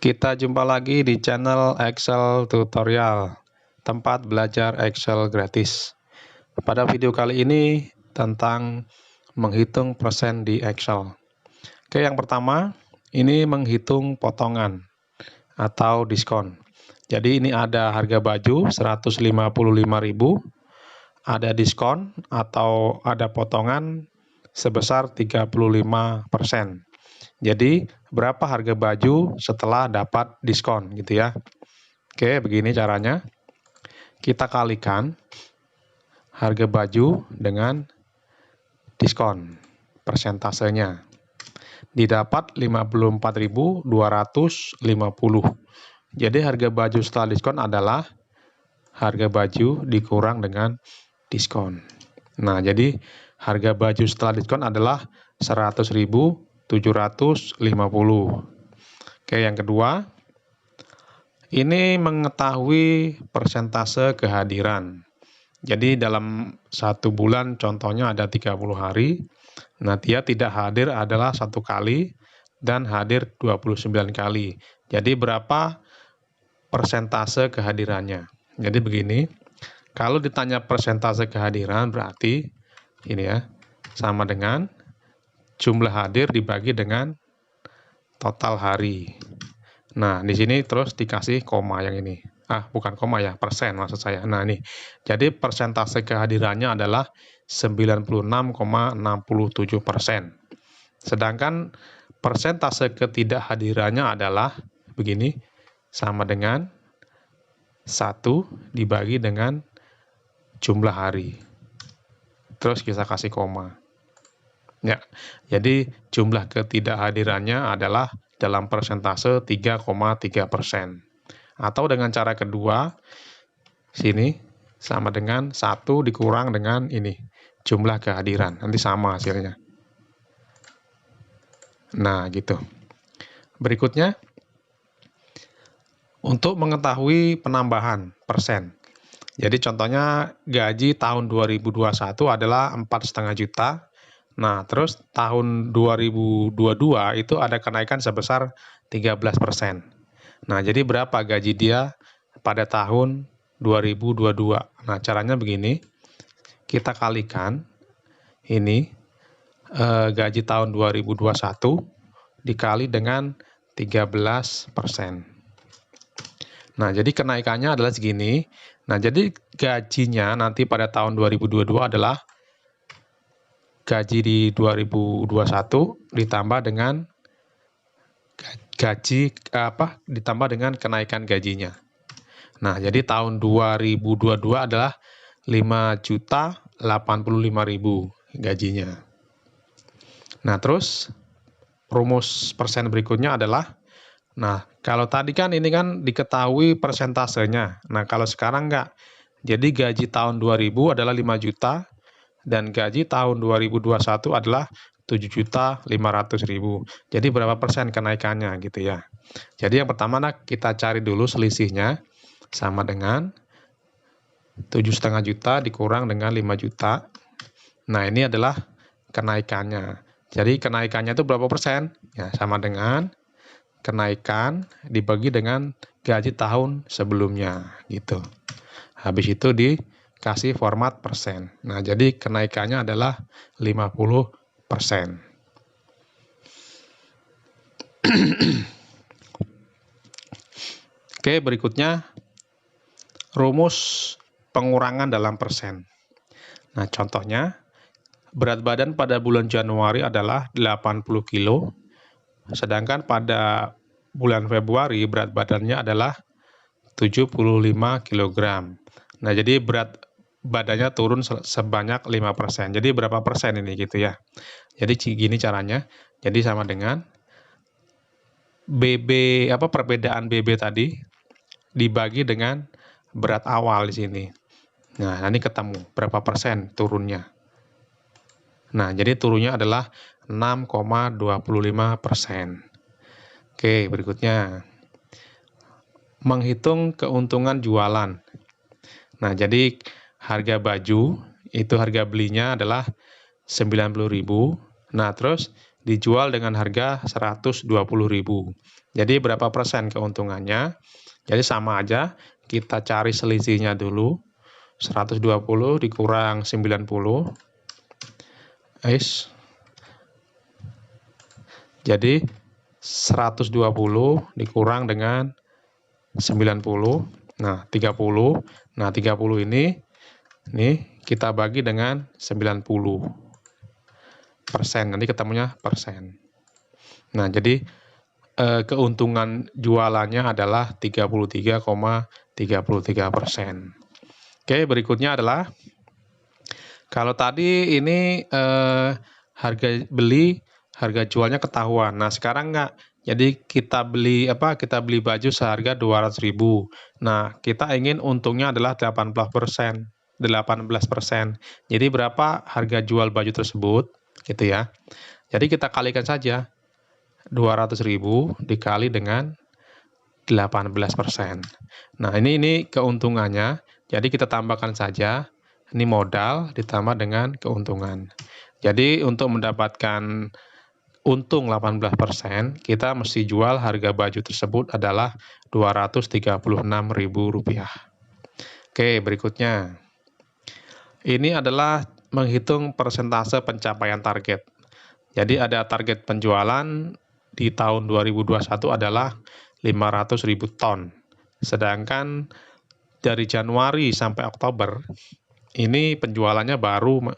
Kita jumpa lagi di channel Excel Tutorial, tempat belajar Excel gratis. Pada video kali ini tentang menghitung persen di Excel. Oke, yang pertama, ini menghitung potongan atau diskon. Jadi ini ada harga baju 155.000, ada diskon atau ada potongan sebesar 35%. Jadi, berapa harga baju setelah dapat diskon gitu ya. Oke, begini caranya. Kita kalikan harga baju dengan diskon, persentasenya. Didapat 54.250. Jadi, harga baju setelah diskon adalah harga baju dikurang dengan diskon. Nah, jadi harga baju setelah diskon adalah 100.750. Oke, yang kedua, ini mengetahui persentase kehadiran. Jadi dalam 1 bulan contohnya ada 30 hari. Nah, dia tidak hadir adalah 1 kali dan hadir 29 kali. Jadi berapa persentase kehadirannya? Jadi begini, kalau ditanya persentase kehadiran berarti ini ya, sama dengan jumlah hadir dibagi dengan total hari. Nah, di sini terus dikasih koma yang ini. Bukan koma ya, persen maksud saya. Nah, ini. Jadi persentase kehadirannya adalah 96,67%. Sedangkan persentase ketidakhadirannya adalah begini, sama dengan 1 dibagi dengan jumlah hari. Terus kita kasih koma. Ya, jadi jumlah ketidakhadirannya adalah dalam persentase 3,3%. Atau dengan cara kedua, sini sama dengan 1 dikurang dengan ini, jumlah kehadiran. Nanti sama hasilnya. Nah, gitu. Berikutnya, untuk mengetahui penambahan persen. Jadi contohnya gaji tahun 2021 adalah 4,5 juta. Nah, terus tahun 2022 itu ada kenaikan sebesar 13%. Nah, jadi berapa gaji dia pada tahun 2022? Nah, caranya begini. Kita kalikan ini gaji tahun 2021 dikali dengan 13%. Nah, jadi kenaikannya adalah segini. Nah, jadi gajinya nanti pada tahun 2022 adalah gaji di 2021 ditambah dengan ditambah dengan kenaikan gajinya. Nah, jadi tahun 2022 adalah 5.085.000 gajinya. Nah, terus rumus persen berikutnya adalah, nah, kalau tadi kan ini kan diketahui persentasenya. Nah, kalau sekarang enggak. Jadi gaji tahun 2000 adalah 5 juta dan gaji tahun 2021 adalah 7.500.000. Jadi berapa persen kenaikannya gitu ya. Jadi yang pertama kita cari dulu selisihnya, sama dengan 7,5 juta dikurang dengan 5 juta. Nah, ini adalah kenaikannya. Jadi kenaikannya itu berapa persen? Ya, sama dengan kenaikan dibagi dengan gaji tahun sebelumnya gitu. Habis itu dikasih format persen. Nah, jadi kenaikannya adalah 50%. Oke, berikutnya rumus pengurangan dalam persen. Nah, contohnya berat badan pada bulan Januari adalah 80 kilo, sedangkan pada bulan Februari berat badannya adalah 75 kg. Nah, jadi berat badannya turun sebanyak 5%. Jadi berapa persen ini gitu ya. Jadi gini caranya. Jadi sama dengan perbedaan BB tadi dibagi dengan berat awal di sini. Nah, ini ketemu berapa persen turunnya. Nah, jadi turunnya adalah 6,25%. Oke, berikutnya. Menghitung keuntungan jualan. Nah, jadi harga baju, itu harga belinya adalah 90.000. Nah, terus dijual dengan harga 120.000. Jadi berapa persen keuntungannya? Jadi sama aja, kita cari selisihnya dulu. 120 dikurang 90. Jadi 120 dikurang dengan 90. Nah, 30. Nah, 30 ini kita bagi dengan 90%. Nanti ketemunya persen. Nah, jadi keuntungan jualannya adalah 33,33%. Oke, berikutnya adalah kalau tadi ini harga beli, harga jualnya ketahuan. Nah, sekarang enggak. Jadi kita beli baju seharga 200.000. Nah, kita ingin untungnya adalah 18%. Jadi berapa harga jual baju tersebut, gitu ya. Jadi kita kalikan saja 200.000 dikali dengan 18%. Nah, ini keuntungannya. Jadi kita tambahkan saja, ini modal ditambah dengan keuntungan. Jadi untuk mendapatkan untung 18%, kita mesti jual harga baju tersebut adalah Rp236.000. Oke, berikutnya. Ini adalah menghitung persentase pencapaian target. Jadi ada target penjualan di tahun 2021 adalah 500.000 ton. Sedangkan dari Januari sampai Oktober, ini penjualannya baru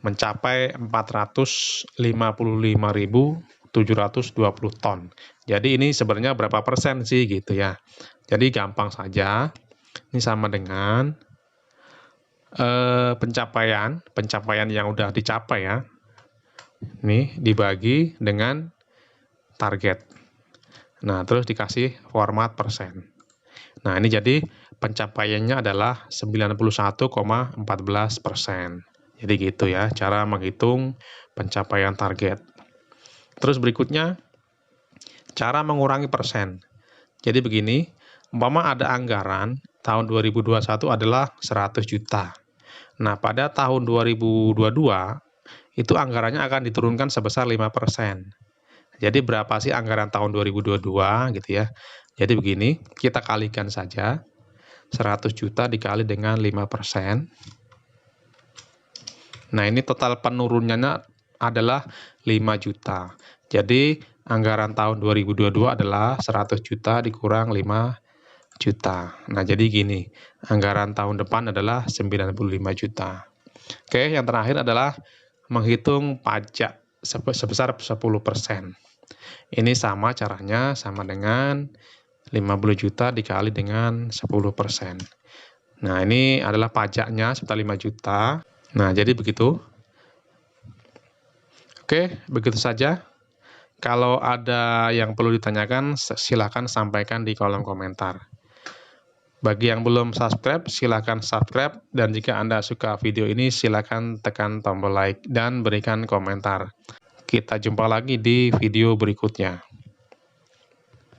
mencapai 455.720 ton. Jadi ini sebenarnya berapa persen sih gitu ya. Jadi gampang saja. Ini sama dengan pencapaian yang udah dicapai ya. Ini dibagi dengan target. Nah, terus dikasih format persen. Nah, ini jadi pencapaiannya adalah 91,14%. Jadi gitu ya, cara menghitung pencapaian target. Terus berikutnya, cara mengurangi persen. Jadi begini, umpama ada anggaran, tahun 2021 adalah 100 juta. Nah, pada tahun 2022, itu anggarannya akan diturunkan sebesar 5%. Jadi berapa sih anggaran tahun 2022 gitu ya. Jadi begini, kita kalikan saja 100 juta dikali dengan 5%. Nah, ini total penurunannya adalah 5 juta. Jadi anggaran tahun 2022 adalah 100 juta dikurang 5 juta. Nah, jadi gini, anggaran tahun depan adalah 95 juta. Oke, yang terakhir adalah menghitung pajak sebesar 10%. Ini sama caranya, sama dengan 50 juta dikali dengan 10%. Nah, ini adalah pajaknya sebesar 5 juta. Nah, jadi begitu. Oke, begitu saja. Kalau ada yang perlu ditanyakan, silakan sampaikan di kolom komentar. Bagi yang belum subscribe, silakan subscribe. Dan jika Anda suka video ini, silakan tekan tombol like dan berikan komentar. Kita jumpa lagi di video berikutnya.